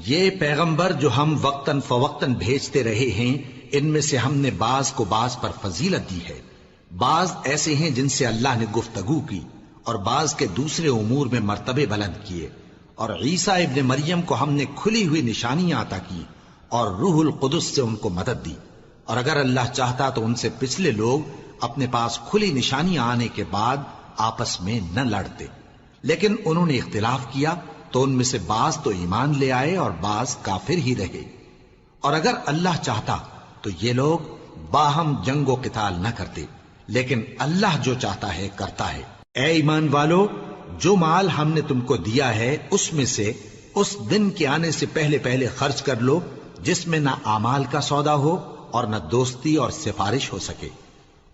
یہ پیغمبر جو ہم وقتاً فوقتاً بھیجتے رہے ہیں، ان میں سے ہم نے بعض کو بعض پر فضیلت دی ہے۔ بعض ایسے ہیں جن سے اللہ نے گفتگو کی، اور بعض کے دوسرے امور میں مرتبے بلند کیے۔ اور عیسیٰ ابن مریم کو ہم نے کھلی ہوئی نشانیاں عطا کی اور روح القدس سے ان کو مدد دی۔ اور اگر اللہ چاہتا تو ان سے پچھلے لوگ اپنے پاس کھلی نشانیاں آنے کے بعد آپس میں نہ لڑتے، لیکن انہوں نے اختلاف کیا تو ان میں سے بعض تو ایمان لے آئے اور بعض کافر ہی رہے۔ اور اگر اللہ چاہتا تو یہ لوگ باہم جنگ و قتال نہ کرتے، لیکن اللہ جو چاہتا ہے کرتا ہے۔ اے ایمان والو، جو مال ہم نے تم کو دیا ہے اس میں سے اس دن کے آنے سے پہلے پہلے خرچ کر لو جس میں نہ اعمال کا سودا ہو اور نہ دوستی اور سفارش ہو سکے،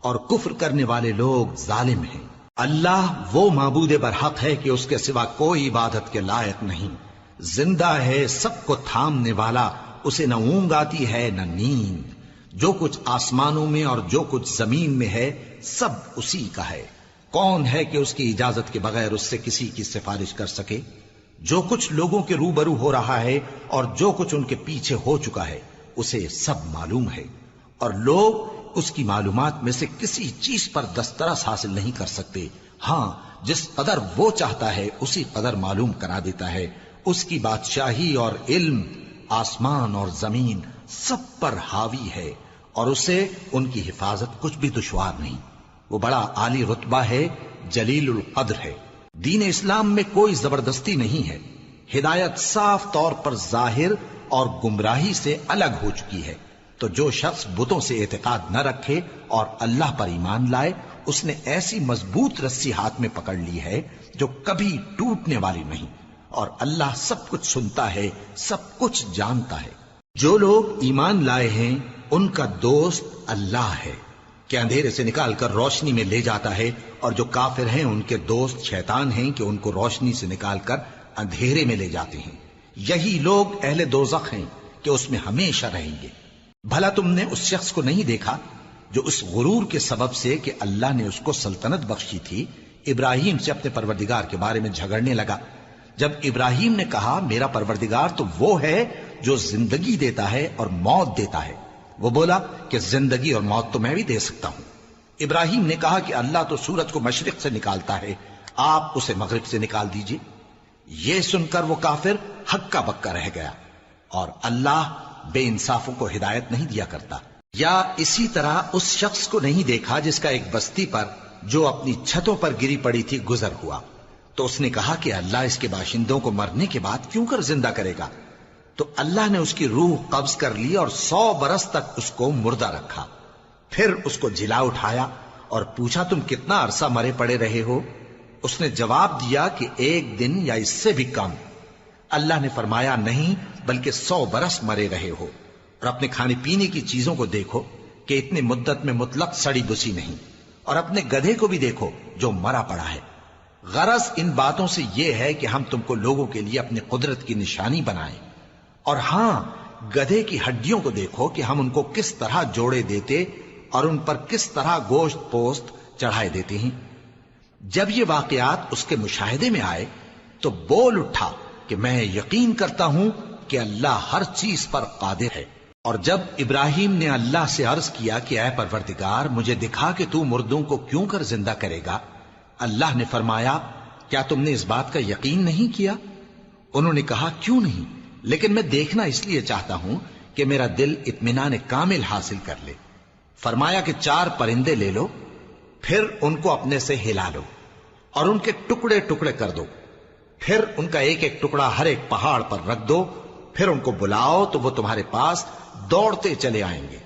اور کفر کرنے والے لوگ ظالم ہیں۔ اللہ وہ معبود برحق ہے کہ اس کے سوا کوئی عبادت کے لائق نہیں، زندہ ہے، سب کو تھامنے والا، اسے نہ اونگ آتی ہے نہ نیند۔ جو کچھ آسمانوں میں اور جو کچھ زمین میں ہے سب اسی کا ہے۔ کون ہے کہ اس کی اجازت کے بغیر اس سے کسی کی سفارش کر سکے؟ جو کچھ لوگوں کے روبرو ہو رہا ہے اور جو کچھ ان کے پیچھے ہو چکا ہے اسے سب معلوم ہے، اور لوگ اس کی معلومات میں سے کسی چیز پر دسترس حاصل نہیں کر سکتے۔ ہاں، جس قدر وہ چاہتا ہے اسی قدر معلوم کرا دیتا ہے۔ اس کی بادشاہی اور علم آسمان اور زمین سب پر حاوی ہے، اور اسے ان کی حفاظت کچھ بھی دشوار نہیں۔ وہ بڑا عالی رتبہ ہے، جلیل القدر ہے۔ دین اسلام میں کوئی زبردستی نہیں ہے، ہدایت صاف طور پر ظاہر اور گمراہی سے الگ ہو چکی ہے۔ تو جو شخص بتوں سے اعتقاد نہ رکھے اور اللہ پر ایمان لائے، اس نے ایسی مضبوط رسی ہاتھ میں پکڑ لی ہے جو کبھی ٹوٹنے والی نہیں، اور اللہ سب کچھ سنتا ہے، سب کچھ جانتا ہے۔ جو لوگ ایمان لائے ہیں ان کا دوست اللہ ہے کہ اندھیرے سے نکال کر روشنی میں لے جاتا ہے، اور جو کافر ہیں ان کے دوست شیطان ہیں کہ ان کو روشنی سے نکال کر اندھیرے میں لے جاتے ہیں۔ یہی لوگ اہل دوزخ ہیں کہ اس میں ہمیشہ رہیں گے۔ بھلا تم نے اس شخص کو نہیں دیکھا جو اس غرور کے سبب سے کہ اللہ نے اس کو سلطنت بخشی تھی، ابراہیم سے اپنے پروردگار کے بارے میں جھگڑنے لگا؟ جب ابراہیم نے کہا میرا پروردگار تو وہ ہے جو زندگی دیتا ہے اور موت دیتا ہے، وہ بولا کہ زندگی اور موت تو میں بھی دے سکتا ہوں۔ ابراہیم نے کہا کہ اللہ تو سورج کو مشرق سے نکالتا ہے، آپ اسے مغرب سے نکال دیجئے۔ یہ سن کر وہ کافر ہکا بکا رہ گیا، اور اللہ بے انصافوں کو ہدایت نہیں دیا کرتا۔ یا اسی طرح اس شخص کو نہیں دیکھا جس کا ایک بستی پر جو اپنی چھتوں پر گری پڑی تھی گزر ہوا، تو اس نے کہا کہ اللہ اس کے باشندوں کو مرنے کے بعد کیوں کر زندہ کرے گا؟ تو اللہ نے اس کی روح قبض کر لی اور 100 برس تک اس کو مردہ رکھا۔ پھر اس کو جلا اٹھایا اور پوچھا تم کتنا عرصہ مرے پڑے رہے ہو؟ اس نے جواب دیا کہ 1 دن یا اس سے بھی کم۔ اللہ نے فرمایا نہیں، بلکہ 100 برس مرے رہے ہو، اور اپنے کھانے پینے کی چیزوں کو دیکھو کہ اتنی مدت میں مطلق سڑی بسی نہیں، اور اپنے گدھے کو بھی دیکھو جو مرا پڑا ہے۔ غرض ان باتوں سے یہ ہے کہ ہم تم کو لوگوں کے لیے اپنی قدرت کی نشانی بنائیں۔ اور ہاں، گدھے کی ہڈیوں کو دیکھو کہ ہم ان کو کس طرح جوڑے دیتے اور ان پر کس طرح گوشت پوست چڑھائے دیتے ہیں۔ جب یہ واقعات اس کے مشاہدے میں آئے تو بول اٹھا کہ میں یقین کرتا ہوں کہ اللہ ہر چیز پر قادر ہے۔ اور جب ابراہیم نے اللہ سے عرض کیا کہ اے پروردگار مجھے دکھا کہ تو مردوں کو کیوں کر زندہ کرے گا، اللہ نے فرمایا کیا تم نے اس بات کا یقین نہیں کیا؟ انہوں نے کہا کیوں نہیں، لیکن میں دیکھنا اس لیے چاہتا ہوں کہ میرا دل اطمینان کامل حاصل کر لے۔ فرمایا کہ 4 پرندے لے لو، پھر ان کو اپنے سے ہلا لو اور ان کے ٹکڑے ٹکڑے کر دو، پھر ان کا ایک ایک ٹکڑا ہر ایک پہاڑ پر رکھ دو، پھر ان کو بلاؤ تو وہ تمہارے پاس دوڑتے چلے آئیں گے،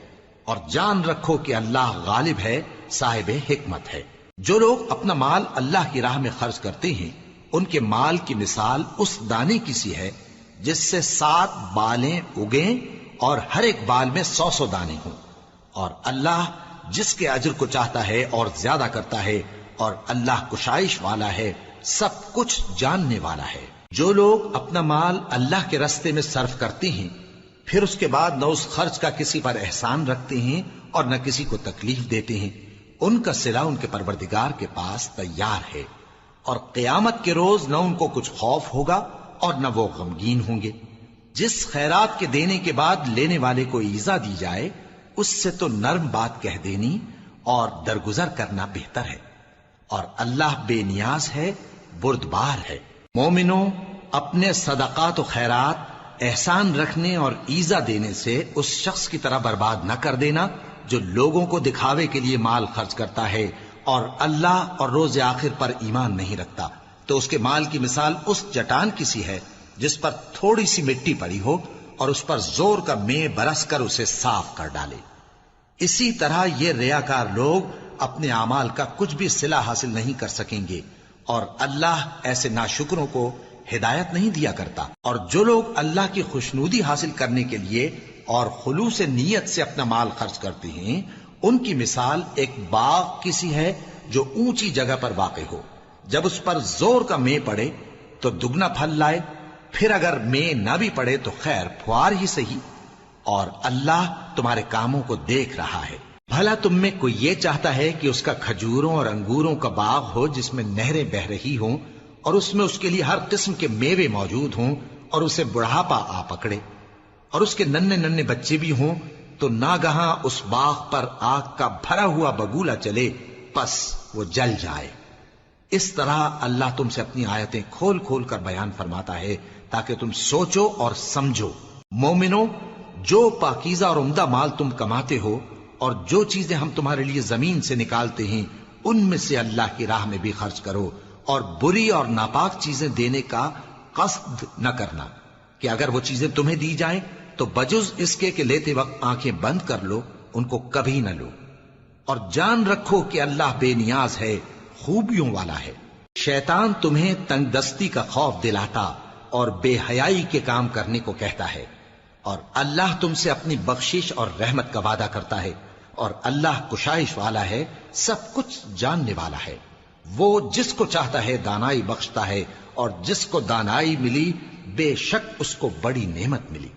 اور جان رکھو کہ اللہ غالب ہے، صاحب حکمت ہے۔ جو لوگ اپنا مال اللہ کی راہ میں خرچ کرتے ہیں ان کے مال کی مثال اس دانے کی سی ہے جس سے 7 بالیں اگیں اور ہر ایک بال میں 100 دانے ہوں، اور اللہ جس کے اجر کو چاہتا ہے اور زیادہ کرتا ہے، اور اللہ کشائش والا ہے، سب کچھ جاننے والا ہے۔ جو لوگ اپنا مال اللہ کے راستے میں صرف کرتے ہیں پھر اس کے بعد نہ اس خرچ کا کسی پر احسان رکھتے ہیں اور نہ کسی کو تکلیف دیتے ہیں، ان کا صلہ ان کے پروردگار کے پاس تیار ہے، اور قیامت کے روز نہ ان کو کچھ خوف ہوگا اور نہ وہ غمگین ہوں گے۔ جس خیرات کے دینے کے بعد لینے والے کو ایذا دی جائے اس سے تو نرم بات کہہ دینی اور درگزر کرنا بہتر ہے، اور اللہ بے نیاز ہے، بردبار ہے۔ مومنوں، اپنے صدقات و خیرات احسان رکھنے اور ایذا دینے سے اس شخص کی طرح برباد نہ کر دینا جو لوگوں کو دکھاوے کے لیے مال خرچ کرتا ہے اور اللہ اور روز آخر پر ایمان نہیں رکھتا، تو اس کے مال کی مثال اس چٹان کی سی ہے جس پر تھوڑی سی مٹی پڑی ہو اور اس پر زور کا مے برس کر اسے صاف کر ڈالے۔ اسی طرح یہ ریاکار لوگ اپنے اعمال کا کچھ بھی صلہ حاصل نہیں کر سکیں گے، اور اللہ ایسے ناشکروں کو ہدایت نہیں دیا کرتا۔ اور جو لوگ اللہ کی خوشنودی حاصل کرنے کے لیے اور خلوص نیت سے اپنا مال خرچ کرتے ہیں، ان کی مثال ایک باغ کی سی ہے جو اونچی جگہ پر واقع ہو، جب اس پر زور کا مے پڑے تو دگنا پھل لائے، پھر اگر مے نہ بھی پڑے تو خیر پھوار ہی صحیح، اور اللہ تمہارے کاموں کو دیکھ رہا ہے۔ بھلا تم میں کوئی یہ چاہتا ہے کہ اس کا کھجوروں اور انگوروں کا باغ ہو جس میں نہریں بہہ رہی ہوں اور اس میں اس کے لیے ہر قسم کے میوے موجود ہوں اور اسے بڑھاپا آ پکڑے اور اس کے ننھے ننھے بچے بھی ہوں، تو ناگہاں اس باغ پر آگ کا بھرا ہوا بگولا چلے، پس وہ جل جائے۔ اس طرح اللہ تم سے اپنی آیتیں کھول کھول کر بیان فرماتا ہے تاکہ تم سوچو اور سمجھو۔ مومنو، جو پاکیزہ اور عمدہ مال تم کماتے ہو اور جو چیزیں ہم تمہارے لیے زمین سے نکالتے ہیں ان میں سے اللہ کی راہ میں بھی خرچ کرو، اور بری اور ناپاک چیزیں دینے کا قصد نہ کرنا کہ اگر وہ چیزیں تمہیں دی جائیں تو بجز اس کے کہ لیتے وقت آنکھیں بند کر لو ان کو کبھی نہ لو، اور جان رکھو کہ اللہ بے نیاز ہے، خوبیوں والا ہے۔ شیطان تمہیں تنگ دستی کا خوف دلاتا اور بے حیائی کے کام کرنے کو کہتا ہے، اور اللہ تم سے اپنی بخشش اور رحمت کا وعدہ کرتا ہے، اور اللہ کشائش والا ہے، سب کچھ جاننے والا ہے۔ وہ جس کو چاہتا ہے دانائی بخشتا ہے، اور جس کو دانائی ملی بے شک اس کو بڑی نعمت ملی۔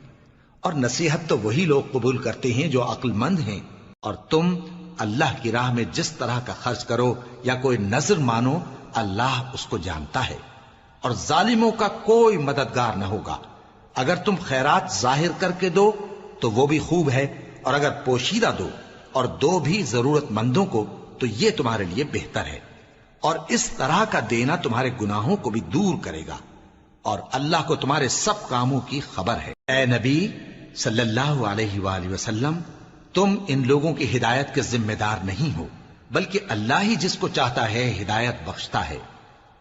اور نصیحت تو وہی لوگ قبول کرتے ہیں جو عقل مند ہیں، اور تم اللہ کی راہ میں جس طرح کا خرچ کرو یا کوئی نذر مانو اللہ اس کو جانتا ہے، اور ظالموں کا کوئی مددگار نہ ہوگا۔ اگر تم خیرات ظاہر کر کے دو تو وہ بھی خوب ہے، اور اگر پوشیدہ دو اور دو بھی ضرورت مندوں کو تو یہ تمہارے لیے بہتر ہے، اور اس طرح کا دینا تمہارے گناہوں کو بھی دور کرے گا، اور اللہ کو تمہارے سب کاموں کی خبر ہے۔ اے نبی صلی اللہ علیہ وآلہ وسلم، تم ان لوگوں کی ہدایت کے ذمہ دار نہیں ہو، بلکہ اللہ ہی جس کو چاہتا ہے ہدایت بخشتا ہے۔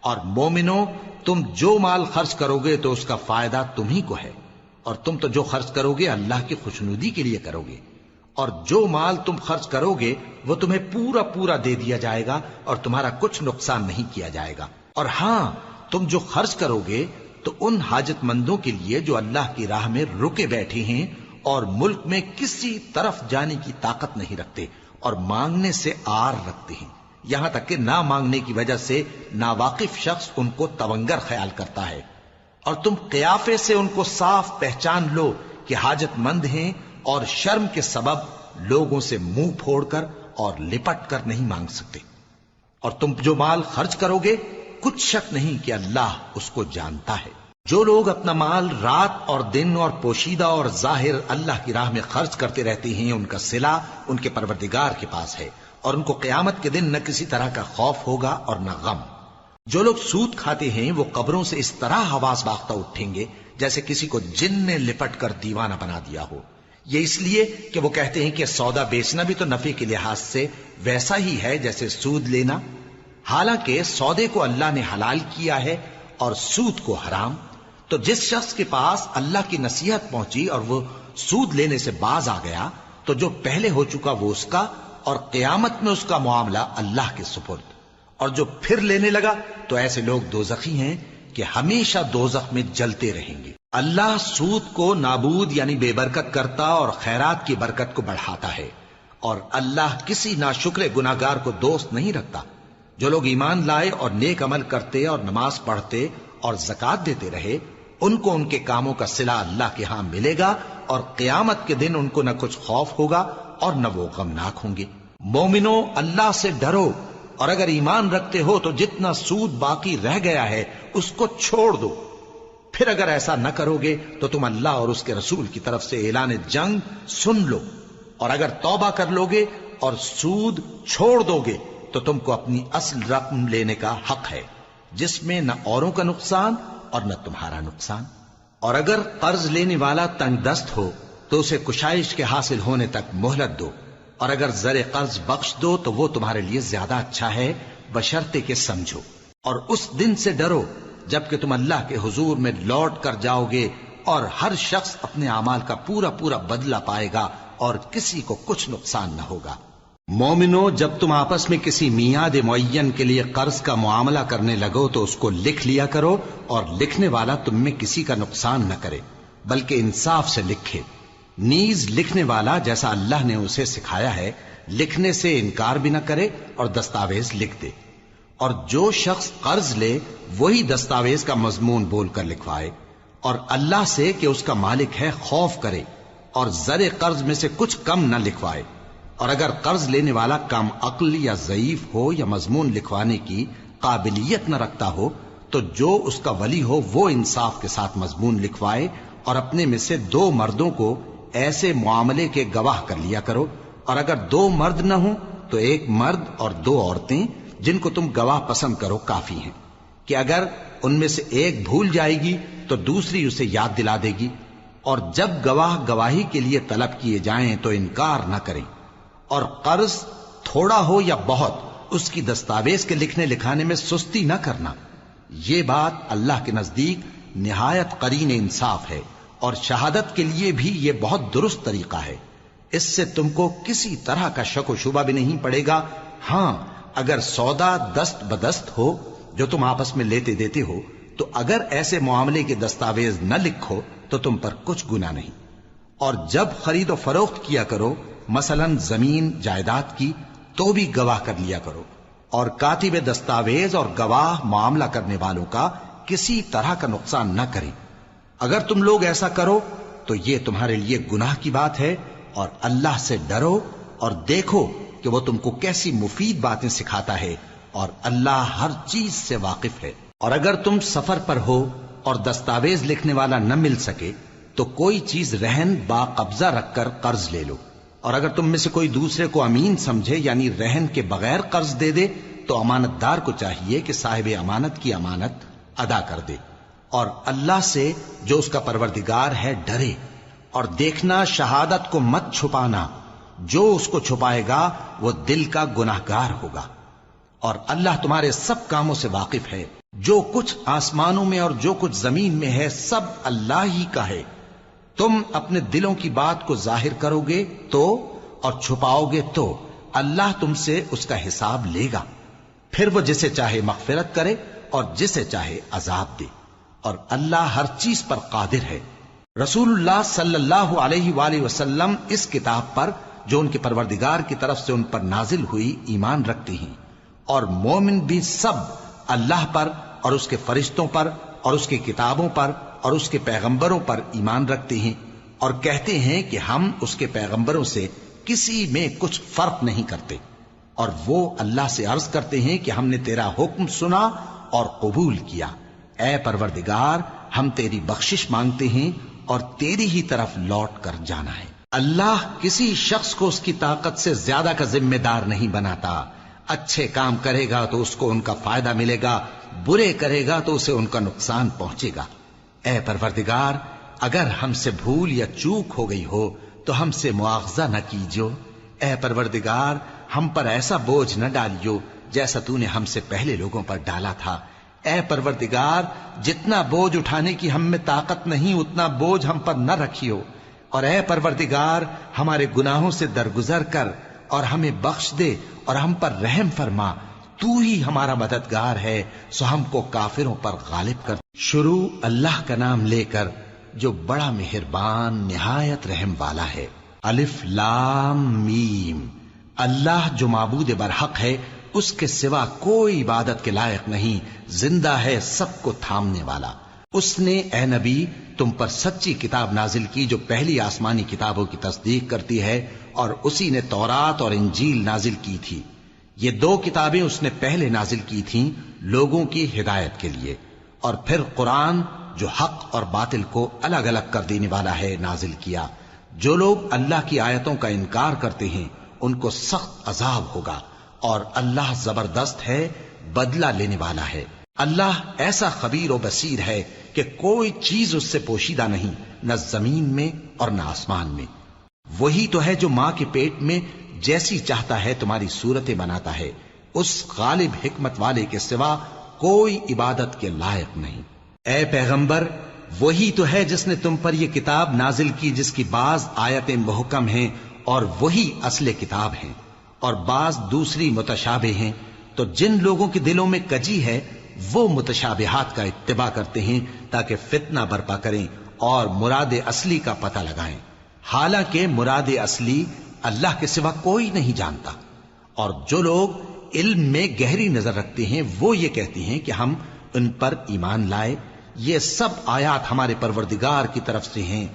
اور مومنو، تم جو مال خرچ کرو گے تو اس کا فائدہ تم ہی کو ہے، اور تم تو جو خرچ کرو گے اللہ کی خوشنودی کے لیے کرو گے، اور جو مال تم خرچ کرو گے وہ تمہیں پورا پورا دے دیا جائے گا اور تمہارا کچھ نقصان نہیں کیا جائے گا۔ اور ہاں، تم جو خرچ کرو گے تو ان حاجت مندوں کے لیے جو اللہ کی راہ میں رکے بیٹھے ہیں اور ملک میں کسی طرف جانے کی طاقت نہیں رکھتے اور مانگنے سے آر رکھتے ہیں، یہاں تک کہ نہ مانگنے کی وجہ سے ناواقف شخص ان کو تونگر خیال کرتا ہے، اور تم قیافے سے ان کو صاف پہچان لو کہ حاجت مند ہیں، اور شرم کے سبب لوگوں سے منہ پھوڑ کر اور لپٹ کر نہیں مانگ سکتے۔ اور تم جو مال خرچ کرو گے کچھ شک نہیں کہ اللہ اس کو جانتا ہے۔ جو لوگ اپنا مال رات اور دن اور پوشیدہ اور ظاہر اللہ کی راہ میں خرچ کرتے رہتے ہیں، ان کا صلہ ان کے پروردگار کے پاس ہے، اور ان کو قیامت کے دن نہ کسی طرح کا خوف ہوگا اور نہ غم۔ جو لوگ سود کھاتے ہیں وہ قبروں سے اس طرح حواس باختہ اٹھیں گے جیسے کسی کو جن نے لپٹ کر دیوانہ بنا دیا ہو، یہ اس لیے کہ وہ کہتے ہیں کہ سودا بیچنا بھی تو نفع کے لحاظ سے ویسا ہی ہے جیسے سود لینا، حالانکہ سودے کو اللہ نے حلال کیا ہے اور سود کو حرام۔ تو جس شخص کے پاس اللہ کی نصیحت پہنچی اور وہ سود لینے سے باز آ گیا تو جو پہلے ہو چکا وہ اس کا، اور قیامت میں اس کا معاملہ اللہ کے سپرد، اور جو پھر لینے لگا تو ایسے لوگ دوزخی ہیں کہ ہمیشہ دوزخ میں جلتے رہیں گے۔ اللہ سود کو نابود یعنی بے برکت کرتا اور خیرات کی برکت کو بڑھاتا ہے، اور اللہ کسی ناشکر گناہگار کو دوست نہیں رکھتا۔ جو لوگ ایمان لائے اور نیک عمل کرتے اور نماز پڑھتے اور زکوٰۃ دیتے رہے، ان کو ان کے کاموں کا صلہ اللہ کے ہاں ملے گا، اور قیامت کے دن ان کو نہ کچھ خوف ہوگا اور نہ وہ غمناک ہوں گے۔ مومنو، اللہ سے ڈرو، اور اگر ایمان رکھتے ہو تو جتنا سود باقی رہ گیا ہے اس کو چھوڑ دو، پھر اگر ایسا نہ کرو گے تو تم اللہ اور اس کے رسول کی طرف سے اعلان جنگ سن لو، اور اگر توبہ کر لو گے اور سود چھوڑ دو گے تو تم کو اپنی اصل رقم لینے کا حق ہے، جس میں نہ اوروں کا نقصان اور نہ تمہارا نقصان۔ اور اگر قرض لینے والا تنگ دست ہو تو اسے کشائش کے حاصل ہونے تک مہلت دو، اور اگر زر قرض بخش دو تو وہ تمہارے لیے زیادہ اچھا ہے، بشرطے کہ سمجھو۔ اور اس دن سے ڈرو جبکہ تم اللہ کے حضور میں لوٹ کر جاؤ گے، اور ہر شخص اپنے اعمال کا پورا پورا بدلہ پائے گا اور کسی کو کچھ نقصان نہ ہوگا۔ مومنو، جب تم آپس میں کسی میعاد معین کے لیے قرض کا معاملہ کرنے لگو تو اس کو لکھ لیا کرو، اور لکھنے والا تم میں کسی کا نقصان نہ کرے بلکہ انصاف سے لکھے۔ نیز لکھنے والا جیسا اللہ نے اسے سکھایا ہے لکھنے سے انکار بھی نہ کرے اور دستاویز لکھ دے، اور جو شخص قرض لے وہی دستاویز کا مضمون بول کر لکھوائے، اور اللہ سے کہ اس کا مالک ہے خوف کرے، اور زر قرض میں سے کچھ کم نہ لکھوائے۔ اور اگر قرض لینے والا کم عقل یا ضعیف ہو یا مضمون لکھوانے کی قابلیت نہ رکھتا ہو تو جو اس کا ولی ہو وہ انصاف کے ساتھ مضمون لکھوائے، اور اپنے میں سے 2 مردوں کو ایسے معاملے کے گواہ کر لیا کرو، اور اگر 2 مرد نہ ہوں تو 1 مرد اور 2 عورتیں جن کو تم گواہ پسند کرو کافی ہیں، کہ اگر ان میں سے ایک بھول جائے گی تو دوسری اسے یاد دلا دے گی۔ اور جب گواہ گواہی کے لیے طلب کیے جائیں تو انکار نہ کریں، اور قرض تھوڑا ہو یا بہت اس کی دستاویز کے لکھنے لکھانے میں سستی نہ کرنا۔ یہ بات اللہ کے نزدیک نہایت قرین انصاف ہے، اور شہادت کے لیے بھی یہ بہت درست طریقہ ہے۔ اس سے تم کو کسی طرح کا شک و شبہ بھی نہیں پڑے گا۔ ہاں، اگر سودا دست بدست ہو جو تم آپس میں لیتے دیتے ہو تو اگر ایسے معاملے کے دستاویز نہ لکھو تو تم پر کچھ گناہ نہیں۔ اور جب خرید و فروخت کیا کرو، مثلا زمین جائیداد کی، تو بھی گواہ کر لیا کرو، اور کاتب دستاویز اور گواہ معاملہ کرنے والوں کا کسی طرح کا نقصان نہ کریں۔ اگر تم لوگ ایسا کرو تو یہ تمہارے لیے گناہ کی بات ہے، اور اللہ سے ڈرو اور دیکھو کہ وہ تم کو کیسی مفید باتیں سکھاتا ہے، اور اللہ ہر چیز سے واقف ہے۔ اور اگر تم سفر پر ہو اور دستاویز لکھنے والا نہ مل سکے تو کوئی چیز رہن با قبضہ رکھ کر قرض لے لو، اور اگر تم میں سے کوئی دوسرے کو امین سمجھے یعنی رہن کے بغیر قرض دے دے تو امانت دار کو چاہیے کہ صاحب امانت کی امانت ادا کر دے، اور اللہ سے جو اس کا پروردگار ہے ڈرے، اور دیکھنا شہادت کو مت چھپانا، جو اس کو چھپائے گا وہ دل کا گناہگار ہوگا۔ اور اللہ تمہارے سب کاموں سے واقف ہے، جو کچھ آسمانوں میں اور جو کچھ زمین میں ہے سب اللہ ہی کا ہے۔ تم اپنے دلوں کی بات کو ظاہر کرو گے تو اور چھپاؤ گے تو اللہ تم سے اس کا حساب لے گا، پھر وہ جسے چاہے مغفرت کرے اور جسے چاہے عذاب دے، اور اللہ ہر چیز پر قادر ہے۔ رسول اللہ صلی اللہ علیہ وآلہ وسلم اس کتاب پر جو ان کے پروردگار کی طرف سے ان پر نازل ہوئی ایمان رکھتے ہیں، اور مومن بھی سب اللہ پر اور اس کے فرشتوں پر اور اس کی کتابوں پر اور اس کے پیغمبروں پر ایمان رکھتے ہیں، اور کہتے ہیں کہ ہم اس کے پیغمبروں سے کسی میں کچھ فرق نہیں کرتے، اور وہ اللہ سے عرض کرتے ہیں کہ ہم نے تیرا حکم سنا اور قبول کیا۔ اے پروردگار، ہم تیری بخشش مانگتے ہیں اور تیری ہی طرف لوٹ کر جانا ہے۔ اللہ کسی شخص کو اس کی طاقت سے زیادہ کا ذمہ دار نہیں بناتا۔ اچھے کام کرے گا تو اس کو ان کا فائدہ ملے گا، برے کرے گا تو اسے ان کا نقصان پہنچے گا۔ اے پروردگار، اگر ہم سے بھول یا چوک ہو گئی ہو تو ہم سے مواخذہ نہ کیجو۔ اے پروردگار، ہم پر ایسا بوجھ نہ ڈالیو جیسا تو نے ہم سے پہلے لوگوں پر ڈالا تھا۔ اے پروردگار، جتنا بوجھ اٹھانے کی ہم میں طاقت نہیں اتنا بوجھ ہم پر نہ رکھیو، اور اے پروردگار، ہمارے گناہوں سے درگزر کر اور ہمیں بخش دے اور ہم پر رحم فرما، تو ہی ہمارا مددگار ہے، سو ہم کو کافروں پر غالب کر۔ شروع اللہ کا نام لے کر جو بڑا مہربان نہایت رحم والا ہے۔ الف لام میم۔ اللہ جو معبود برحق ہے، اس کے سوا کوئی عبادت کے لائق نہیں، زندہ ہے، سب کو تھامنے والا۔ اس نے اے نبی تم پر سچی کتاب نازل کی جو پہلی آسمانی کتابوں کی تصدیق کرتی ہے، اور اسی نے تورات اور انجیل نازل کی تھی۔ یہ 2 کتابیں اس نے پہلے نازل کی تھیں لوگوں کی ہدایت کے لیے، اور پھر قرآن جو حق اور باطل کو الگ الگ کر دینے والا ہے نازل کیا۔ جو لوگ اللہ کی آیتوں کا انکار کرتے ہیں ان کو سخت عذاب ہوگا، اور اللہ زبردست ہے، بدلہ لینے والا ہے۔ اللہ ایسا خبیر و بصیر ہے کہ کوئی چیز اس سے پوشیدہ نہیں، نہ زمین میں اور نہ آسمان میں۔ وہی تو ہے جو ماں کے پیٹ میں جیسی چاہتا ہے تمہاری صورتیں بناتا ہے، اس غالب حکمت والے کے سوا کوئی عبادت کے لائق نہیں۔ اے پیغمبر، وہی تو ہے جس نے تم پر یہ کتاب نازل کی جس کی بعض آیتیں محکم ہیں اور وہی اصل کتاب ہیں، اور بعض دوسری متشابہ ہیں۔ تو جن لوگوں کے دلوں میں کجی ہے وہ متشابہات کا اتباع کرتے ہیں تاکہ فتنہ برپا کریں اور مراد اصلی کا پتہ لگائیں، حالانکہ مراد اصلی اللہ کے سوا کوئی نہیں جانتا۔ اور جو لوگ علم میں گہری نظر رکھتے ہیں وہ یہ کہتے ہیں کہ ہم ان پر ایمان لائے، یہ سب آیات ہمارے پروردگار کی طرف سے ہیں،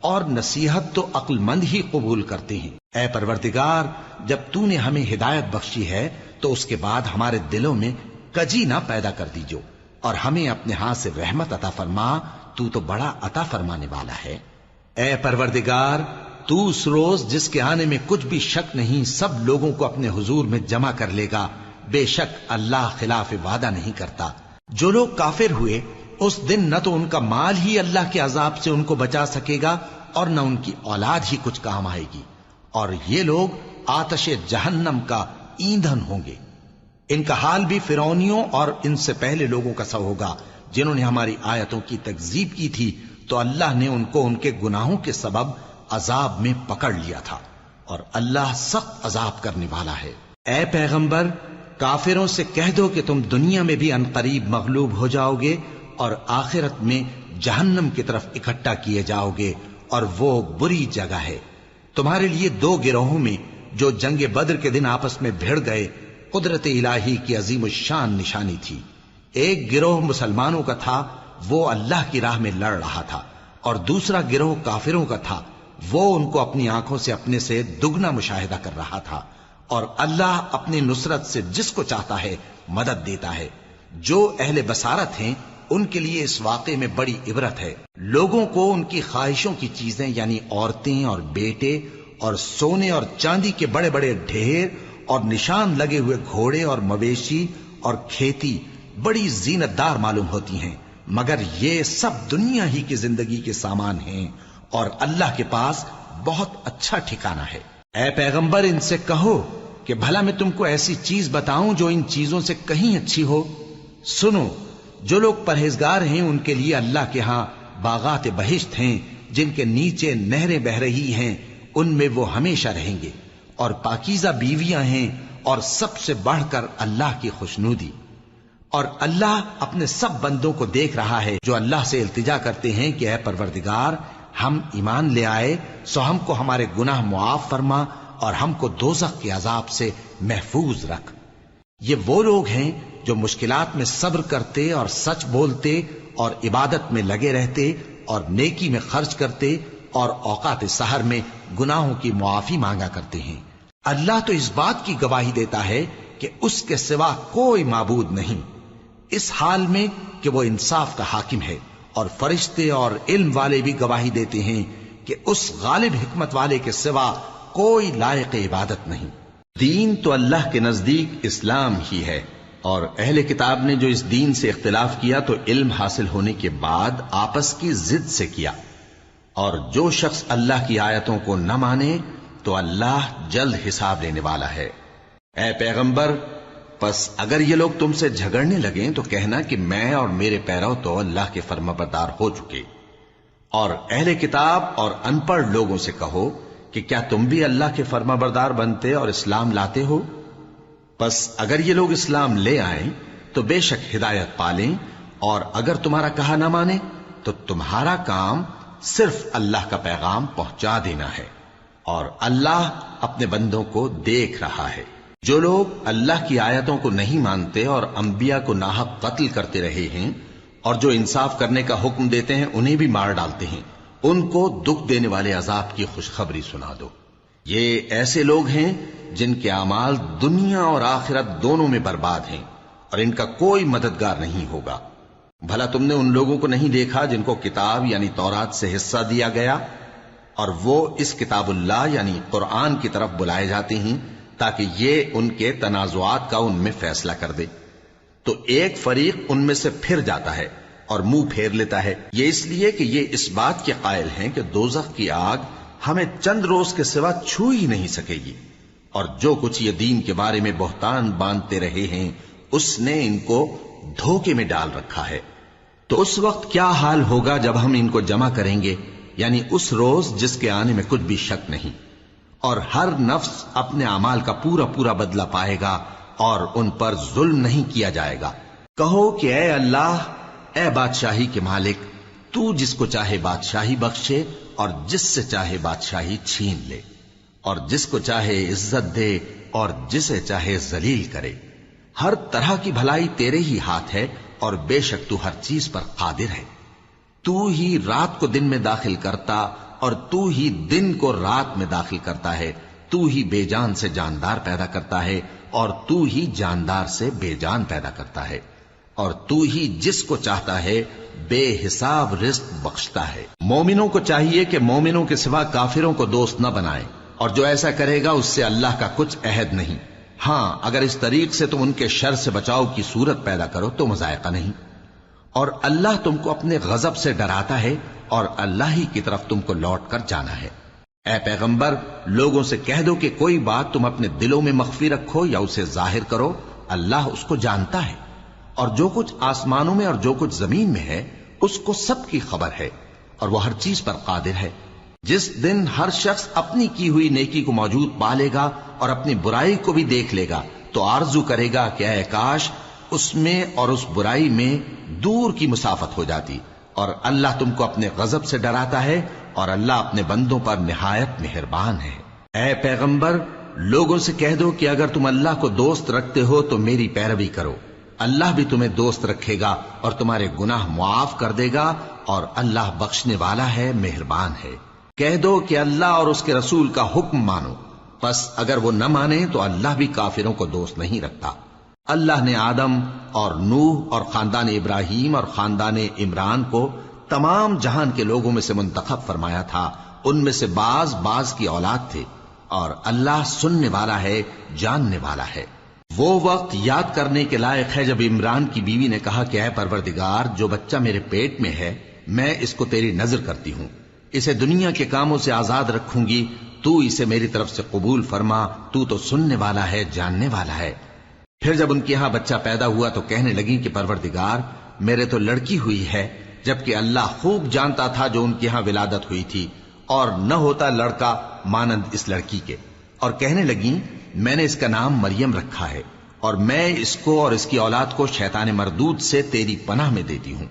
اور نصیحت تو عقل مند ہی قبول کرتے ہیں۔ اے پروردگار، جب تو نے ہمیں ہدایت بخشی ہے تو اس کے بعد ہمارے دلوں میں کجی نہ پیدا کر دیجو، اور ہمیں اپنے ہاتھ سے رحمت عطا فرما، تو بڑا عطا فرمانے والا ہے۔ اے پروردگار، تو اس روز جس کے آنے میں کچھ بھی شک نہیں سب لوگوں کو اپنے حضور میں جمع کر لے گا، بے شک اللہ خلاف وعدہ نہیں کرتا۔ جو لوگ کافر ہوئے اس دن نہ تو ان کا مال ہی اللہ کے عذاب سے ان کو بچا سکے گا اور نہ ان کی اولاد ہی کچھ کام آئے گی، اور یہ لوگ آتش جہنم کا ایندھن ہوں گے۔ ان کا حال بھی فرعونیوں اور ان سے پہلے لوگوں کا سا ہوگا جنہوں نے ہماری آیتوں کی تکذیب کی تھی، تو اللہ نے ان کو ان کے گناہوں کے سبب عذاب میں پکڑ لیا تھا، اور اللہ سخت عذاب کرنے والا ہے۔ اے پیغمبر، کافروں سے کہہ دو کہ تم دنیا میں بھی عنقریب مغلوب ہو جاؤ گے اور آخرت میں جہنم کی طرف اکٹھا کیے جاؤ گے، اور وہ بری جگہ ہے۔ تمہارے لیے دو گروہوں میں جو جنگ بدر کے دن آپس میں بھیڑ گئے قدرت الہی کی عظیم الشان نشانی تھی۔ ایک گروہ مسلمانوں کا تھا، وہ اللہ کی راہ میں لڑ رہا تھا، اور دوسرا گروہ کافروں کا تھا، وہ ان کو اپنی آنکھوں سے اپنے سے دگنا مشاہدہ کر رہا تھا۔ اور اللہ اپنی نصرت سے جس کو چاہتا ہے مدد دیتا ہے۔ جو اہل بصارت ہیں ان کے لیے اس واقعے میں بڑی عبرت ہے۔ لوگوں کو ان کی خواہشوں کی چیزیں یعنی عورتیں اور بیٹے اور سونے اور چاندی کے بڑے بڑے ڈھیر اور نشان لگے ہوئے گھوڑے اور مویشی اور کھیتی بڑی زینت دار معلوم ہوتی ہیں، مگر یہ سب دنیا ہی کی زندگی کے سامان ہیں، اور اللہ کے پاس بہت اچھا ٹھکانہ ہے۔ اے پیغمبر، ان سے کہو کہ بھلا میں تم کو ایسی چیز بتاؤں جو ان چیزوں سے کہیں اچھی ہو؟ سنو، جو لوگ پرہیزگار ہیں ان کے لیے اللہ کے ہاں باغات بہشت ہیں جن کے نیچے نہریں بہ رہی ہیں، ان میں وہ ہمیشہ رہیں گے، اور پاکیزہ بیویاں ہیں، اور سب سے بڑھ کر اللہ کی خوشنودی۔ اور اللہ اپنے سب بندوں کو دیکھ رہا ہے جو اللہ سے التجا کرتے ہیں کہ اے پروردگار، ہم ایمان لے آئے سو ہم کو ہمارے گناہ معاف فرما اور ہم کو دوزخ کے عذاب سے محفوظ رکھ۔ یہ وہ لوگ ہیں جو مشکلات میں صبر کرتے اور سچ بولتے اور عبادت میں لگے رہتے اور نیکی میں خرچ کرتے اور اوقات سحر میں گناہوں کی معافی مانگا کرتے ہیں۔ اللہ تو اس بات کی گواہی دیتا ہے کہ اس کے سوا کوئی معبود نہیں، اس حال میں کہ وہ انصاف کا حاکم ہے، اور فرشتے اور علم والے بھی گواہی دیتے ہیں کہ اس غالب حکمت والے کے سوا کوئی لائق عبادت نہیں۔ دین تو اللہ کے نزدیک اسلام ہی ہے، اور اہل کتاب نے جو اس دین سے اختلاف کیا تو علم حاصل ہونے کے بعد آپس کی ضد سے کیا، اور جو شخص اللہ کی آیتوں کو نہ مانے تو اللہ جلد حساب لینے والا ہے۔ اے پیغمبر، پس اگر یہ لوگ تم سے جھگڑنے لگیں تو کہنا کہ میں اور میرے پیرو تو اللہ کے فرمانبردار ہو چکے، اور اہل کتاب اور ان پڑھ لوگوں سے کہو کہ کیا تم بھی اللہ کے فرمانبردار بنتے اور اسلام لاتے ہو؟ پس اگر یہ لوگ اسلام لے آئیں تو بے شک ہدایت پالیں، اور اگر تمہارا کہا نہ مانے تو تمہارا کام صرف اللہ کا پیغام پہنچا دینا ہے، اور اللہ اپنے بندوں کو دیکھ رہا ہے۔ جو لوگ اللہ کی آیتوں کو نہیں مانتے اور انبیاء کو ناحق قتل کرتے رہے ہیں، اور جو انصاف کرنے کا حکم دیتے ہیں انہیں بھی مار ڈالتے ہیں، ان کو دکھ دینے والے عذاب کی خوشخبری سنا دو۔ یہ ایسے لوگ ہیں جن کے اعمال دنیا اور آخرت دونوں میں برباد ہیں، اور ان کا کوئی مددگار نہیں ہوگا۔ بھلا تم نے ان لوگوں کو نہیں دیکھا جن کو کتاب یعنی تورات سے حصہ دیا گیا اور وہ اس کتاب اللہ یعنی قرآن کی طرف بلائے جاتے ہیں تاکہ یہ ان کے تنازعات کا ان میں فیصلہ کر دے؟ تو ایک فریق ان میں سے پھر جاتا ہے اور منہ پھیر لیتا ہے، یہ اس لیے کہ یہ اس بات کے قائل ہیں کہ دوزخ کی آگ ہمیں چند روز کے سوا چھو ہی نہیں سکے گی، اور جو کچھ یہ دین کے بارے میں بہتان باندھتے رہے ہیں اس نے ان کو دھوکے میں ڈال رکھا ہے۔ تو اس وقت کیا حال ہوگا جب ہم ان کو جمع کریں گے، یعنی اس روز جس کے آنے میں کچھ بھی شک نہیں، اور ہر نفس اپنے اعمال کا پورا پورا بدلہ پائے گا اور ان پر ظلم نہیں کیا جائے گا۔ کہو کہ اے اللہ، اے بادشاہی کے مالک، تو جس کو چاہے بادشاہی بخشے اور جس سے چاہے بادشاہی چھین لے، اور جس کو چاہے عزت دے اور جسے چاہے ذلیل کرے۔ ہر طرح کی بھلائی تیرے ہی ہاتھ ہے اور بے شک تو ہر چیز پر قادر ہے۔ تو ہی رات کو دن میں داخل کرتا اور تو ہی دن کو رات میں داخل کرتا ہے، تو ہی بے جان سے جاندار پیدا کرتا ہے اور تو ہی جاندار سے بے جان پیدا کرتا ہے، اور تو ہی جس کو چاہتا ہے بے حساب رزق بخشتا ہے۔ مومنوں کو چاہیے کہ مومنوں کے سوا کافروں کو دوست نہ بنائیں، اور جو ایسا کرے گا اس سے اللہ کا کچھ عہد نہیں۔ ہاں، اگر اس طریق سے تم ان کے شر سے بچاؤ کی صورت پیدا کرو تو مذائقہ نہیں، اور اللہ تم کو اپنے غضب سے ڈراتا ہے اور اللہ ہی کی طرف تم کو لوٹ کر جانا ہے۔ اے پیغمبر، لوگوں سے کہہ دو کہ کوئی بات تم اپنے دلوں میں مخفی رکھو یا اسے ظاہر کرو، اللہ اس کو جانتا ہے، اور جو کچھ آسمانوں میں اور جو کچھ زمین میں ہے اس کو سب کی خبر ہے، اور وہ ہر چیز پر قادر ہے۔ جس دن ہر شخص اپنی کی ہوئی نیکی کو موجود پا لے گا اور اپنی برائی کو بھی دیکھ لے گا تو آرزو کرے گا کہ اے کاش اس میں اور اس برائی میں دور کی مسافت ہو جاتی، اور اللہ تم کو اپنے غضب سے ڈراتا ہے اور اللہ اپنے بندوں پر نہایت مہربان ہے۔ اے پیغمبر، لوگوں سے کہہ دو کہ اگر تم اللہ کو دوست رکھتے ہو تو میری پیروی کرو، اللہ بھی تمہیں دوست رکھے گا اور تمہارے گناہ معاف کر دے گا، اور اللہ بخشنے والا ہے، مہربان ہے۔ کہہ دو کہ اللہ اور اس کے رسول کا حکم مانو، پس اگر وہ نہ مانے تو اللہ بھی کافروں کو دوست نہیں رکھتا۔ اللہ نے آدم اور نوح اور خاندان ابراہیم اور خاندان عمران کو تمام جہان کے لوگوں میں سے منتخب فرمایا تھا، ان میں سے بعض کی اولاد تھے، اور اللہ سننے والا ہے، جاننے والا ہے۔ وہ وقت یاد کرنے کے لائق ہے جب عمران کی بیوی نے کہا کہ اے پروردگار، جو بچہ میرے پیٹ میں ہے میں اس کو تیری نظر کرتی ہوں، اسے دنیا کے کاموں سے آزاد رکھوں گی، تو اسے میری طرف سے قبول فرما، تو سننے والا ہے، جاننے والا ہے۔ پھر جب ان کے ہاں بچہ پیدا ہوا تو کہنے لگی کہ پروردگار، میرے تو لڑکی ہوئی ہے، جبکہ اللہ خوب جانتا تھا جو ان کے ہاں ولادت ہوئی تھی، اور نہ ہوتا لڑکا مانند اس لڑکی کے، اور کہنے لگی میں نے اس کا نام مریم رکھا ہے، اور میں اس کو اور اس کی اولاد کو شیطان مردود سے تیری پناہ میں دیتی ہوں۔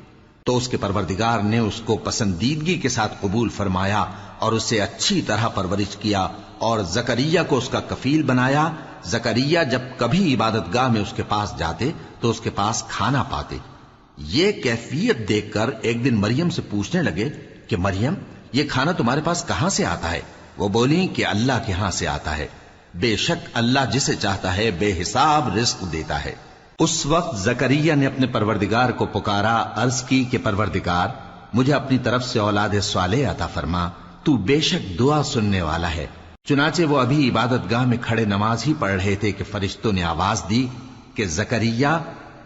تو اس کے پروردگار نے اس کو پسندیدگی کے ساتھ قبول فرمایا اور اسے اچھی طرح پرورش کیا، اور زکریا کو اس کا کفیل بنایا۔ زکریا جب کبھی عبادت گاہ میں اس کے پاس جاتے تو اس کے پاس کھانا پاتے۔ یہ کیفیت دیکھ کر ایک دن مریم سے پوچھنے لگے کہ مریم، یہ کھانا تمہارے پاس کہاں سے آتا ہے؟ وہ بولی کہ اللہ کے ہاں سے آتا ہے، بے شک اللہ جسے چاہتا ہے بے حساب رزق دیتا ہے۔ اس وقت زکریا نے اپنے پروردگار کو پکارا، عرض کی کہ پروردگار، مجھے اپنی طرف سے اولاد صالح عطا فرما، تو بے شک دعا سننے والا ہے۔ چنانچہ وہ ابھی عبادت گاہ میں کھڑے نماز ہی پڑھ رہے تھے کہ فرشتوں نے آواز دی کہ زکریا،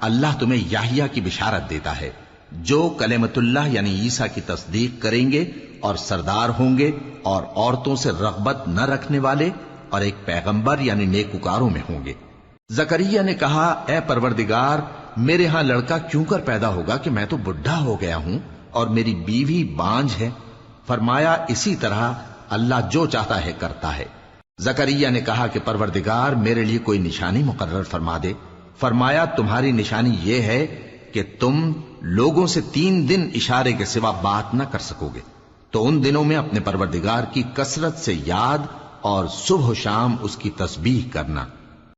اللہ تمہیں یحییٰ کی بشارت دیتا ہے، جو کلمۃ اللہ یعنی عیسیٰ کی تصدیق کریں گے اور سردار ہوں گے اور عورتوں سے رغبت نہ رکھنے والے اور ایک پیغمبر یعنی نیکوکاروں میں ہوں گے۔ زکریا نے کہا، اے پروردگار، میرے ہاں لڑکا کیوں کر پیدا ہوگا کہ میں تو بڈھا ہو گیا ہوں اور میری بیوی بانجھ ہے؟ فرمایا، اسی طرح اللہ جو چاہتا ہے کرتا ہے۔ زکریا نے کہا کہ پروردگار، میرے لیے کوئی نشانی مقرر فرما دے۔ فرمایا، تمہاری نشانی یہ ہے کہ تم لوگوں سے 3 دن اشارے کے سوا بات نہ کر سکو گے، تو ان دنوں میں اپنے پروردگار کی کثرت سے یاد اور صبح و شام اس کی تسبیح کرنا۔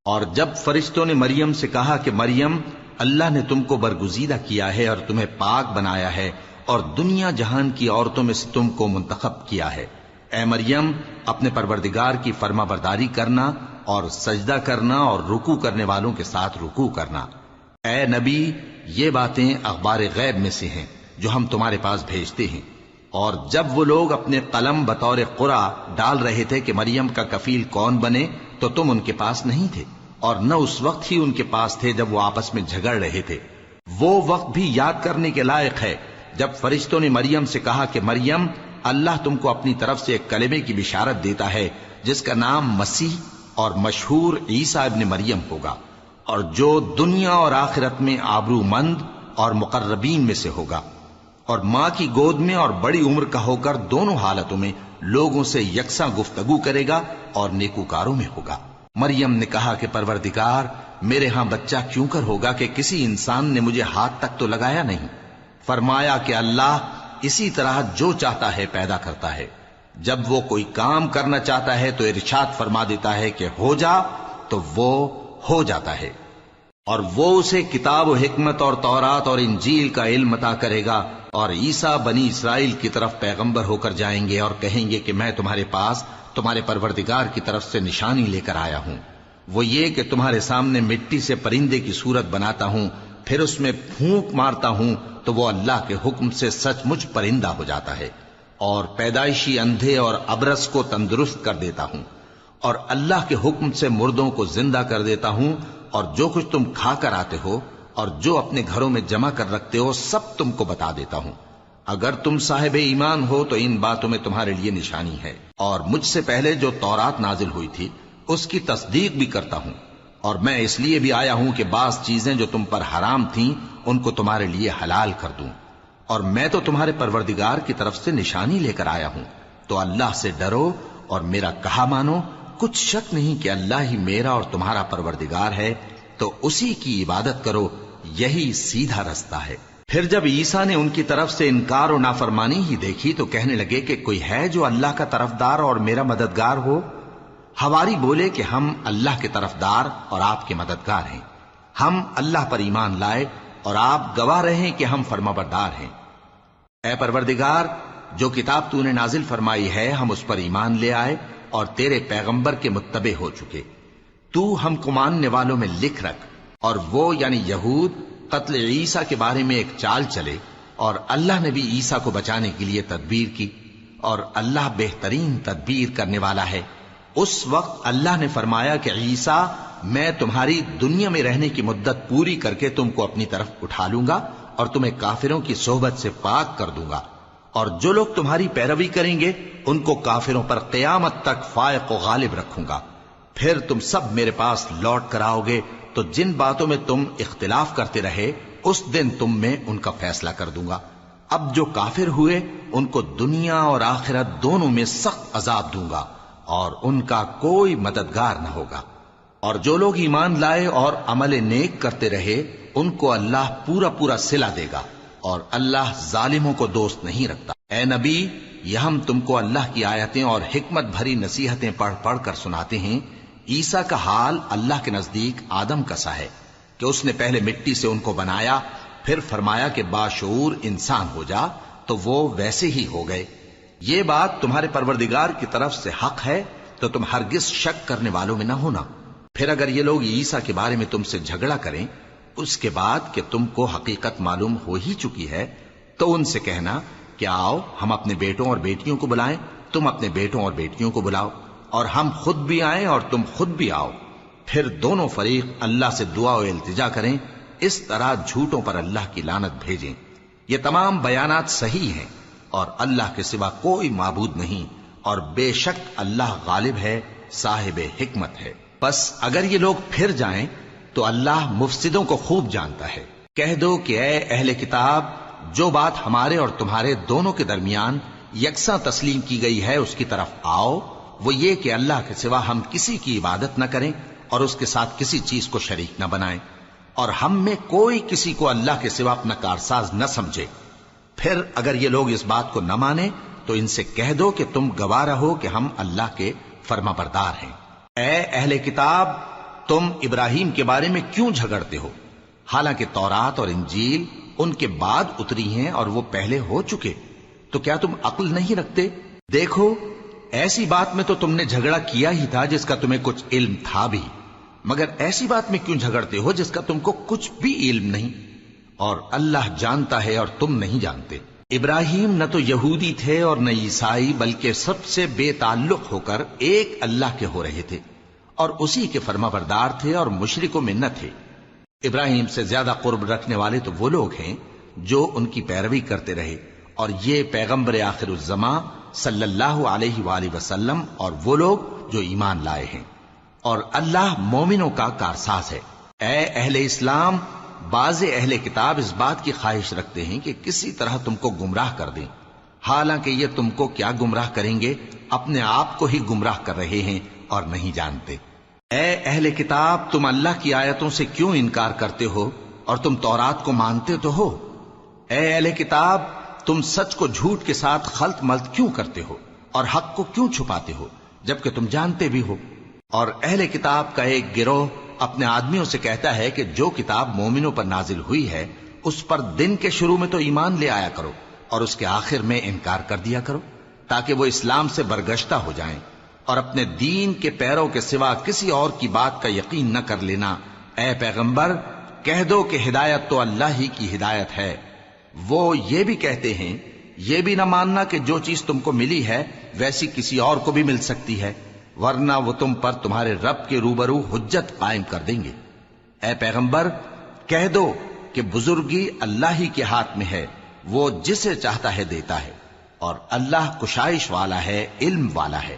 اور جب فرشتوں نے مریم سے کہا کہ مریم، اللہ نے تم کو برگزیدہ کیا ہے اور تمہیں پاک بنایا ہے اور دنیا جہان کی عورتوں میں سے تم کو منتخب کیا ہے، اے مریم، اپنے پروردگار کی فرما برداری کرنا اور سجدہ کرنا اور رکوع کرنے والوں کے ساتھ رکوع کرنا۔ اے نبی، یہ باتیں اخبار غیب میں سے ہیں جو ہم تمہارے پاس بھیجتے ہیں۔ اور جب وہ لوگ اپنے قلم بطور قرعہ ڈال رہے تھے کہ مریم کا کفیل کون بنے تو تم ان کے پاس نہیں تھے، اور نہ اس وقت ہی ان کے پاس تھے جب وہ آپس میں جھگڑ رہے تھے۔ وہ وقت بھی یاد کرنے کے لائق ہے جب فرشتوں نے مریم سے کہا کہ مریم، اللہ تم کو اپنی طرف سے ایک کلمے کی بشارت دیتا ہے جس کا نام مسیح اور مشہور عیسیٰ ابن مریم ہوگا، اور جو دنیا اور آخرت میں آبرو مند اور مقربین میں سے ہوگا، اور ماں کی گود میں اور بڑی عمر کا ہو کر دونوں حالتوں میں لوگوں سے یکساں گفتگو کرے گا اور نیکوکاروں میں ہوگا۔ مریم نے کہا کہ پروردگار، میرے ہاں بچہ کیوں کر ہوگا کہ کسی انسان نے مجھے ہاتھ تک تو لگایا نہیں۔ فرمایا کہ اللہ اسی طرح جو چاہتا ہے پیدا کرتا ہے، جب وہ کوئی کام کرنا چاہتا ہے تو ارشاد فرما دیتا ہے کہ ہو جا تو وہ ہو جاتا ہے۔ اور وہ اسے کتاب و حکمت اور تورات اور انجیل کا علم عطا کرے گا، اور عیسیٰ بنی اسرائیل کی طرف پیغمبر ہو کر جائیں گے اور کہیں گے کہ میں تمہارے پاس تمہارے پروردگار کی طرف سے نشانی لے کر آیا ہوں، وہ یہ کہ تمہارے سامنے مٹی سے پرندے کی صورت بناتا ہوں، پھر اس میں پھونک مارتا ہوں تو وہ اللہ کے حکم سے سچ مچ پرندہ ہو جاتا ہے، اور پیدائشی اندھے اور ابرص کو تندرست کر دیتا ہوں، اور اللہ کے حکم سے مردوں کو زندہ کر دیتا ہوں، اور جو کچھ تم کھا کر آتے ہو اور جو اپنے گھروں میں جمع کر رکھتے ہو سب تم کو بتا دیتا ہوں۔ اگر تم صاحب ایمان ہو تو ان باتوں میں تمہارے لیے نشانی ہے، اور مجھ سے پہلے جو تورات نازل ہوئی تھی اس کی تصدیق بھی کرتا ہوں، اور میں اس لیے بھی آیا ہوں کہ بعض چیزیں جو تم پر حرام تھیں ان کو تمہارے لیے حلال کر دوں، اور میں تو تمہارے پروردگار کی طرف سے نشانی لے کر آیا ہوں، تو اللہ سے ڈرو اور میرا کہا مانو۔ کچھ شک نہیں کہ اللہ ہی میرا اور تمہارا پروردگار ہے، تو اسی کی عبادت کرو، یہی سیدھا رستہ ہے۔ پھر جب عیسیٰ نے ان کی طرف سے انکار و نافرمانی ہی دیکھی تو کہنے لگے کہ کوئی ہے جو اللہ کا طرفدار اور میرا مددگار ہو؟ حواری بولے کہ ہم اللہ کے طرفدار اور آپ کے مددگار ہیں، ہم اللہ پر ایمان لائے اور آپ گواہ رہے کہ ہم فرمانبردار ہیں۔ اے پروردگار، جو کتاب تو نے نازل فرمائی ہے ہم اس پر ایمان لے آئے اور تیرے پیغمبر کے متبع ہو چکے، تو ہم کو ماننے والوں میں لکھ رکھ۔ اور وہ یعنی یہود قتل عیسیٰ کے بارے میں ایک چال چلے، اور اللہ نے بھی عیسیٰ کو بچانے کے لیے تدبیر کی، اور اللہ بہترین تدبیر کرنے والا ہے۔ اس وقت اللہ نے فرمایا کہ عیسیٰ، میں تمہاری دنیا میں رہنے کی مدت پوری کر کے تم کو اپنی طرف اٹھا لوں گا اور تمہیں کافروں کی صحبت سے پاک کر دوں گا، اور جو لوگ تمہاری پیروی کریں گے ان کو کافروں پر قیامت تک فائق و غالب رکھوں گا۔ پھر تم سب میرے پاس لوٹ کر آؤ گے تو جن باتوں میں تم اختلاف کرتے رہے اس دن تم میں ان کا فیصلہ کر دوں گا۔ اب جو کافر ہوئے ان کو دنیا اور آخرت دونوں میں سخت عذاب دوں گا، اور ان کا کوئی مددگار نہ ہوگا۔ اور جو لوگ ایمان لائے اور عمل نیک کرتے رہے ان کو اللہ پورا پورا صلہ دے گا، اور اللہ ظالموں کو دوست نہیں رکھتا۔ اے نبی، یہ ہم تم کو اللہ کی آیتیں اور حکمت بھری نصیحتیں پڑھ پڑھ کر سناتے ہیں۔ عیسیٰ کا حال اللہ کے نزدیک آدم کا سا ہے کہ اس نے پہلے مٹی سے ان کو بنایا، پھر فرمایا کہ باشعور انسان ہو جا، تو وہ ویسے ہی ہو گئے۔ یہ بات تمہارے پروردگار کی طرف سے حق ہے، تو تم ہرگز شک کرنے والوں میں نہ ہونا۔ پھر اگر یہ لوگ عیسیٰ کے بارے میں تم سے جھگڑا کریں اس کے بعد کہ تم کو حقیقت معلوم ہو ہی چکی ہے، تو ان سے کہنا کہ آؤ ہم اپنے بیٹوں اور بیٹیوں کو بلائیں، تم اپنے بیٹوں اور بیٹیوں کو بلاؤ، اور ہم خود بھی آئیں اور تم خود بھی آؤ، پھر دونوں فریق اللہ سے دعا و التجا کریں، اس طرح جھوٹوں پر اللہ کی لعنت بھیجیں۔ یہ تمام بیانات صحیح ہیں، اور اللہ کے سوا کوئی معبود نہیں، اور بے شک اللہ غالب ہے، صاحب حکمت ہے۔ بس اگر یہ لوگ پھر جائیں تو اللہ مفسدوں کو خوب جانتا ہے۔ کہہ دو کہ اے اہل کتاب، جو بات ہمارے اور تمہارے دونوں کے درمیان یکساں تسلیم کی گئی ہے اس کی طرف آؤ، وہ یہ کہ اللہ کے سوا ہم کسی کی عبادت نہ کریں اور اس کے ساتھ کسی چیز کو شریک نہ بنائیں، اور ہم میں کوئی کسی کو اللہ کے سوا اپنا کارساز نہ سمجھے۔ پھر اگر یہ لوگ اس بات کو نہ مانیں تو ان سے کہہ دو کہ تم گواہ رہو کہ ہم اللہ کے فرما بردار ہیں۔ اے اہل کتاب، تم ابراہیم کے بارے میں کیوں جھگڑتے ہو؟ حالانکہ تورات اور انجیل ان کے بعد اتری ہیں اور وہ پہلے ہو چکے، تو کیا تم عقل نہیں رکھتے؟ دیکھو، ایسی بات میں تو تم نے جھگڑا کیا ہی تھا جس کا تمہیں کچھ علم تھا بھی، مگر ایسی بات میں کیوں جھگڑتے ہو جس کا تم کو کچھ بھی علم نہیں؟ اور اللہ جانتا ہے اور تم نہیں جانتے۔ ابراہیم نہ تو یہودی تھے اور نہ عیسائی، بلکہ سب سے بے تعلق ہو کر ایک اللہ کے ہو رہے تھے اور اسی کے فرمانبردار تھے اور مشرکوں میں نہ تھے۔ ابراہیم سے زیادہ قرب رکھنے والے تو وہ لوگ ہیں جو ان کی پیروی کرتے رہے، اور یہ پیغمبر آخر الزماں صلی اللہ علیہ وآلہ وسلم اور وہ لوگ جو ایمان لائے ہیں، اور اللہ مومنوں کا کارساز ہے۔ اے اہل اسلام، بعض اہل کتاب اس بات کی خواہش رکھتے ہیں کہ کسی طرح تم کو گمراہ کر دیں، حالانکہ یہ تم کو کیا گمراہ کریں گے، اپنے آپ کو ہی گمراہ کر رہے ہیں اور نہیں جانتے۔ اے اہل کتاب، تم اللہ کی آیتوں سے کیوں انکار کرتے ہو اور تم تورات کو مانتے تو ہو؟ اے اہل کتاب، تم سچ کو جھوٹ کے ساتھ خلط ملط کیوں کرتے ہو اور حق کو کیوں چھپاتے ہو جبکہ تم جانتے بھی ہو؟ اور اہل کتاب کا ایک گروہ اپنے آدمیوں سے کہتا ہے کہ جو کتاب مومنوں پر نازل ہوئی ہے اس پر دن کے شروع میں تو ایمان لے آیا کرو اور اس کے آخر میں انکار کر دیا کرو، تاکہ وہ اسلام سے برگشتہ ہو جائیں اور اپنے دین کے پیروں کے سوا کسی اور کی بات کا یقین نہ کر لینا۔ اے پیغمبر، کہہ دو کہ ہدایت تو اللہ ہی کی ہدایت ہے۔ وہ یہ بھی کہتے ہیں، یہ بھی نہ ماننا کہ جو چیز تم کو ملی ہے ویسی کسی اور کو بھی مل سکتی ہے، ورنہ وہ تم پر تمہارے رب کے روبرو حجت قائم کر دیں گے۔ اے پیغمبر، کہہ دو کہ بزرگی اللہ ہی کے ہاتھ میں ہے، وہ جسے چاہتا ہے دیتا ہے، اور اللہ کشائش والا ہے، علم والا ہے۔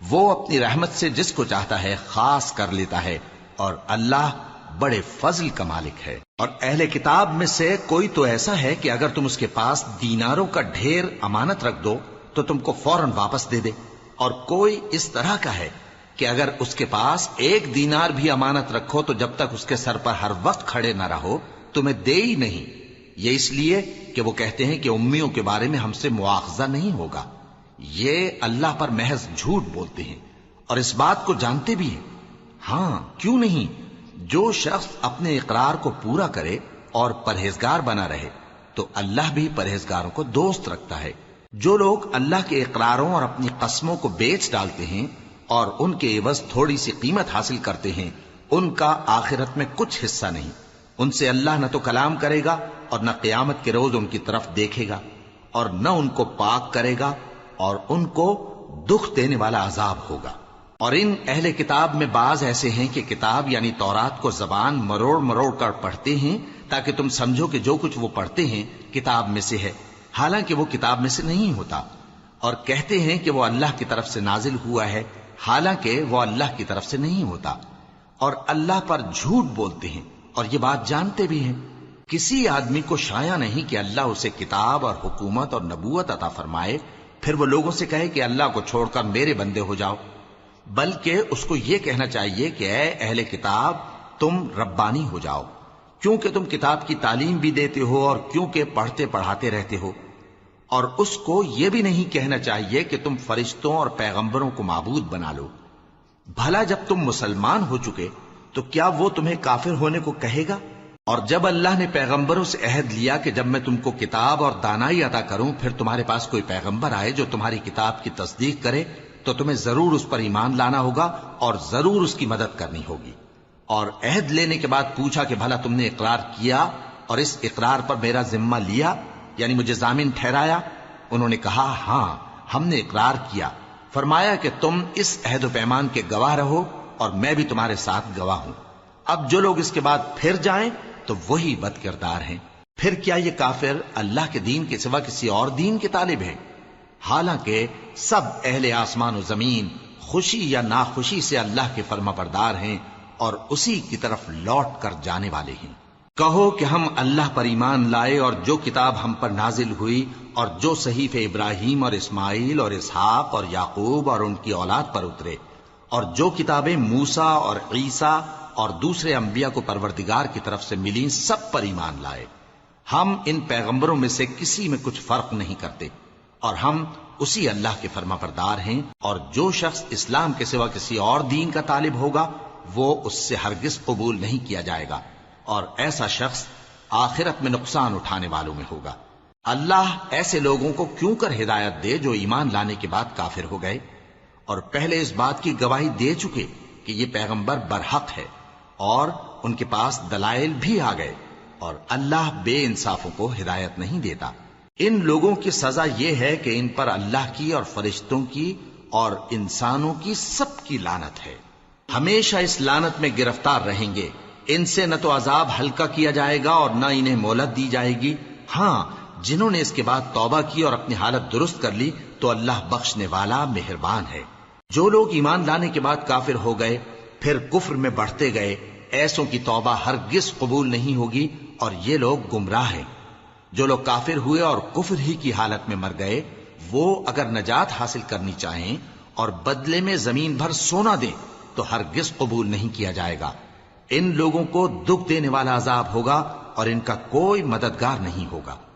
وہ اپنی رحمت سے جس کو چاہتا ہے خاص کر لیتا ہے، اور اللہ بڑے فضل کا مالک ہے۔ اور اہل کتاب میں سے کوئی تو ایسا ہے کہ اگر تم اس کے پاس دیناروں کا ڈھیر امانت رکھ دو تو تم کو فوراً واپس دے دے، اور کوئی اس طرح کا ہے کہ اگر اس کے پاس ایک دینار بھی امانت رکھو تو جب تک اس کے سر پر ہر وقت کھڑے نہ رہو تمہیں دے ہی نہیں۔ یہ اس لیے کہ وہ کہتے ہیں کہ امیوں کے بارے میں ہم سے مواخذہ نہیں ہوگا۔ یہ اللہ پر محض جھوٹ بولتے ہیں اور اس بات کو جانتے بھی ہیں۔ ہاں، کیوں نہیں، جو شخص اپنے اقرار کو پورا کرے اور پرہیزگار بنا رہے تو اللہ بھی پرہیزگاروں کو دوست رکھتا ہے۔ جو لوگ اللہ کے اقراروں اور اپنی قسموں کو بیچ ڈالتے ہیں اور ان کے عوض تھوڑی سی قیمت حاصل کرتے ہیں، ان کا آخرت میں کچھ حصہ نہیں۔ ان سے اللہ نہ تو کلام کرے گا اور نہ قیامت کے روز ان کی طرف دیکھے گا، اور نہ ان کو پاک کرے گا، اور ان کو دکھ دینے والا عذاب ہوگا۔ اور ان اہل کتاب میں بعض ایسے ہیں کہ کتاب یعنی تورات کو زبان مروڑ مروڑ کر پڑھتے ہیں تاکہ تم سمجھو کہ جو کچھ وہ پڑھتے ہیں کتاب میں سے ہے، حالانکہ وہ کتاب میں سے نہیں ہوتا، اور کہتے ہیں کہ وہ اللہ کی طرف سے نازل ہوا ہے، حالانکہ وہ اللہ کی طرف سے نہیں ہوتا، اور اللہ پر جھوٹ بولتے ہیں اور یہ بات جانتے بھی ہیں۔ کسی آدمی کو شایع نہیں کہ اللہ اسے کتاب اور حکومت اور نبوت عطا فرمائے پھر وہ لوگوں سے کہے کہ اللہ کو چھوڑ کر میرے بندے ہو جاؤ، بلکہ اس کو یہ کہنا چاہیے کہ اے اہل کتاب، تم ربانی ہو جاؤ، کیونکہ تم کتاب کی تعلیم بھی دیتے ہو اور کیونکہ پڑھتے پڑھاتے رہتے ہو۔ اور اس کو یہ بھی نہیں کہنا چاہیے کہ تم فرشتوں اور پیغمبروں کو معبود بنا لو۔ بھلا جب تم مسلمان ہو چکے تو کیا وہ تمہیں کافر ہونے کو کہے گا؟ اور جب اللہ نے پیغمبروں سے عہد لیا کہ جب میں تم کو کتاب اور دانائی عطا کروں پھر تمہارے پاس کوئی پیغمبر آئے جو تمہاری کتاب کی تصدیق کرے تو تمہیں ضرور اس پر ایمان لانا ہوگا اور ضرور اس کی مدد کرنی ہوگی۔ اور عہد لینے کے بعد پوچھا کہ بھلا تم نے اقرار کیا اور اس اقرار پر میرا ذمہ لیا، یعنی مجھے ضامن ٹھہرایا؟ انہوں نے کہا ہاں، ہم نے اقرار کیا۔ فرمایا کہ تم اس عہد و پیمان کے گواہ رہو اور میں بھی تمہارے ساتھ گواہ ہوں۔ اب جو لوگ اس کے بعد پھر جائیں تو وہی بد کردار ہیں۔ پھر کیا یہ کافر اللہ کے دین کے سوا کسی اور دین کے طالب ہیں؟ حالانکہ سب اہل آسمان و زمین خوشی یا ناخوشی سے اللہ کے فرما بردار ہیں اور اسی کی طرف لوٹ کر جانے والے ہیں۔ کہو کہ ہم اللہ پر ایمان لائے اور جو کتاب ہم پر نازل ہوئی اور جو صحیفے ابراہیم اور اسماعیل اور اسحاق اور یعقوب اور ان کی اولاد پر اترے، اور جو کتابیں موسیٰ اور عیسیٰ اور دوسرے انبیاء کو پروردگار کی طرف سے ملیں، سب پر ایمان لائے۔ ہم ان پیغمبروں میں سے کسی میں کچھ فرق نہیں کرتے، اور ہم اسی اللہ کے فرما بردار ہیں۔ اور جو شخص اسلام کے سوا کسی اور دین کا طالب ہوگا وہ اس سے ہرگز قبول نہیں کیا جائے گا، اور ایسا شخص آخرت میں نقصان اٹھانے والوں میں ہوگا۔ اللہ ایسے لوگوں کو کیوں کر ہدایت دے جو ایمان لانے کے بعد کافر ہو گئے اور پہلے اس بات کی گواہی دے چکے کہ یہ پیغمبر برحق ہے اور ان کے پاس دلائل بھی آ گئے، اور اللہ بے انصافوں کو ہدایت نہیں دیتا۔ ان لوگوں کی سزا یہ ہے کہ ان پر اللہ کی اور فرشتوں کی اور انسانوں کی سب کی لعنت ہے، ہمیشہ اس لعنت میں گرفتار رہیں گے۔ ان سے نہ تو عذاب ہلکا کیا جائے گا اور نہ انہیں مہلت دی جائے گی۔ ہاں، جنہوں نے اس کے بعد توبہ کی اور اپنی حالت درست کر لی تو اللہ بخشنے والا مہربان ہے۔ جو لوگ ایمان لانے کے بعد کافر ہو گئے پھر کفر میں بڑھتے گئے، ایسوں کی توبہ ہرگز قبول نہیں ہوگی اور یہ لوگ گمراہ ہیں۔ جو لوگ کافر ہوئے اور کفر ہی کی حالت میں مر گئے، وہ اگر نجات حاصل کرنی چاہیں اور بدلے میں زمین بھر سونا دیں تو ہرگز قبول نہیں کیا جائے گا۔ ان لوگوں کو دکھ دینے والا عذاب ہوگا اور ان کا کوئی مددگار نہیں ہوگا۔